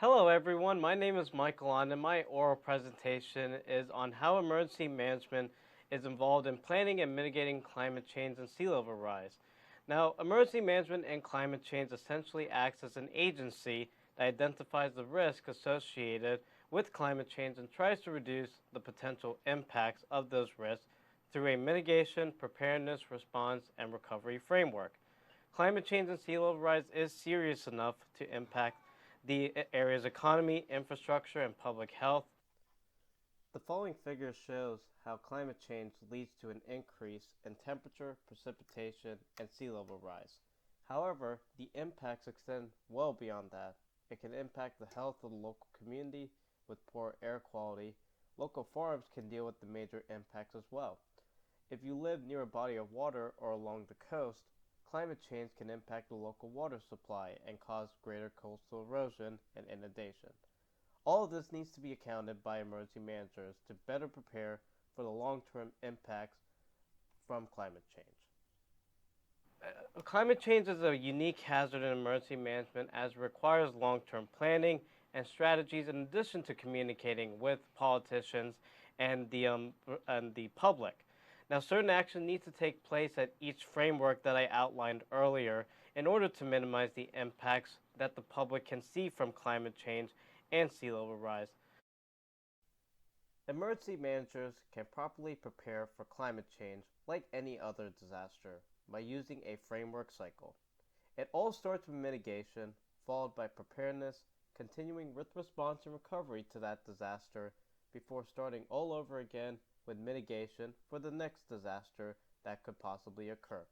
Hello everyone, my name is Michael and my oral presentation is on how emergency management is involved in planning and mitigating climate change and sea level rise. Now, emergency management and climate change essentially acts as an agency that identifies the risk associated with climate change and tries to reduce the potential impacts of those risks through a mitigation, preparedness, response, and recovery framework. Climate change and sea level rise is serious enough to impact the area's economy, infrastructure, and public health. The following figure shows how climate change leads to an increase in temperature, precipitation, and sea level rise. However, the impacts extend well beyond that. It can impact the health of the local community with poor air quality. Local farms can deal with the major impacts as well. If you live near a body of water or along the coast, climate change can impact the local water supply and cause greater coastal erosion and inundation. All of this needs to be accounted by emergency managers to better prepare for the long-term impacts from climate change. Climate change is a unique hazard in emergency management as it requires long-term planning and strategies in addition to communicating with politicians and the public. Now, certain action needs to take place at each framework that I outlined earlier in order to minimize the impacts that the public can see from climate change and sea level rise. Emergency managers can properly prepare for climate change like any other disaster by using a framework cycle. It all starts with mitigation, followed by preparedness, continuing with response and recovery to that disaster before starting all over again with mitigation for the next disaster that could possibly occur.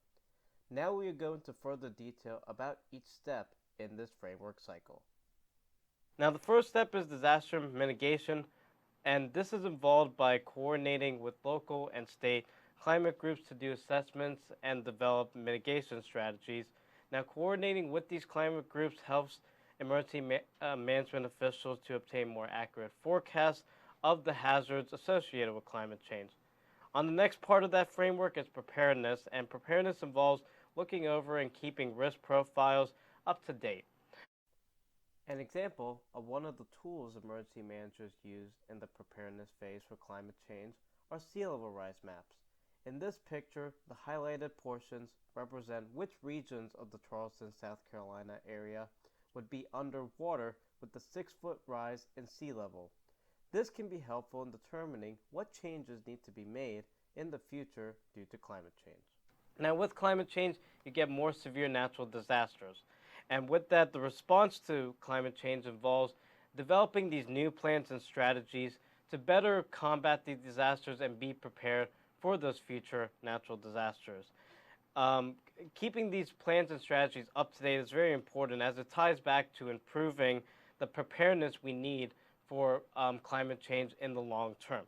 Now we will go into further detail about each step in this framework cycle. Now the first step is disaster mitigation, and this is involved by coordinating with local and state climate groups to do assessments and develop mitigation strategies. Now coordinating with these climate groups helps emergency management officials to obtain more accurate forecasts of the hazards associated with climate change. On the next part of that framework is preparedness, and preparedness involves looking over and keeping risk profiles up to date. An example of one of the tools emergency managers use in the preparedness phase for climate change are sea level rise maps. In this picture, the highlighted portions represent which regions of the Charleston, South Carolina area would be underwater with the 6-foot rise in sea level. This can be helpful in determining what changes need to be made in the future due to climate change. Now, with climate change, you get more severe natural disasters. And with that, the response to climate change involves developing these new plans and strategies to better combat these disasters and be prepared for those future natural disasters. Keeping these plans and strategies up to date is very important as it ties back to improving the preparedness we need for climate change in the long term.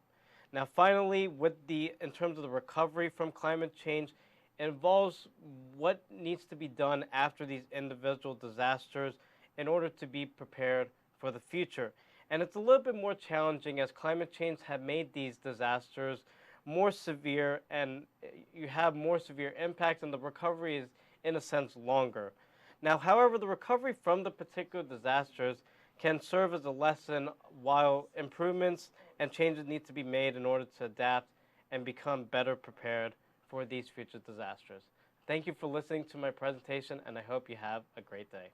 Now, finally, in terms of the recovery from climate change, it involves what needs to be done after these individual disasters in order to be prepared for the future. And it's a little bit more challenging as climate change have made these disasters more severe and you have more severe impacts and the recovery is, in a sense, longer. Now, however, the recovery from the particular disasters can serve as a lesson while improvements and changes need to be made in order to adapt and become better prepared for these future disasters. Thank you for listening to my presentation, and I hope you have a great day.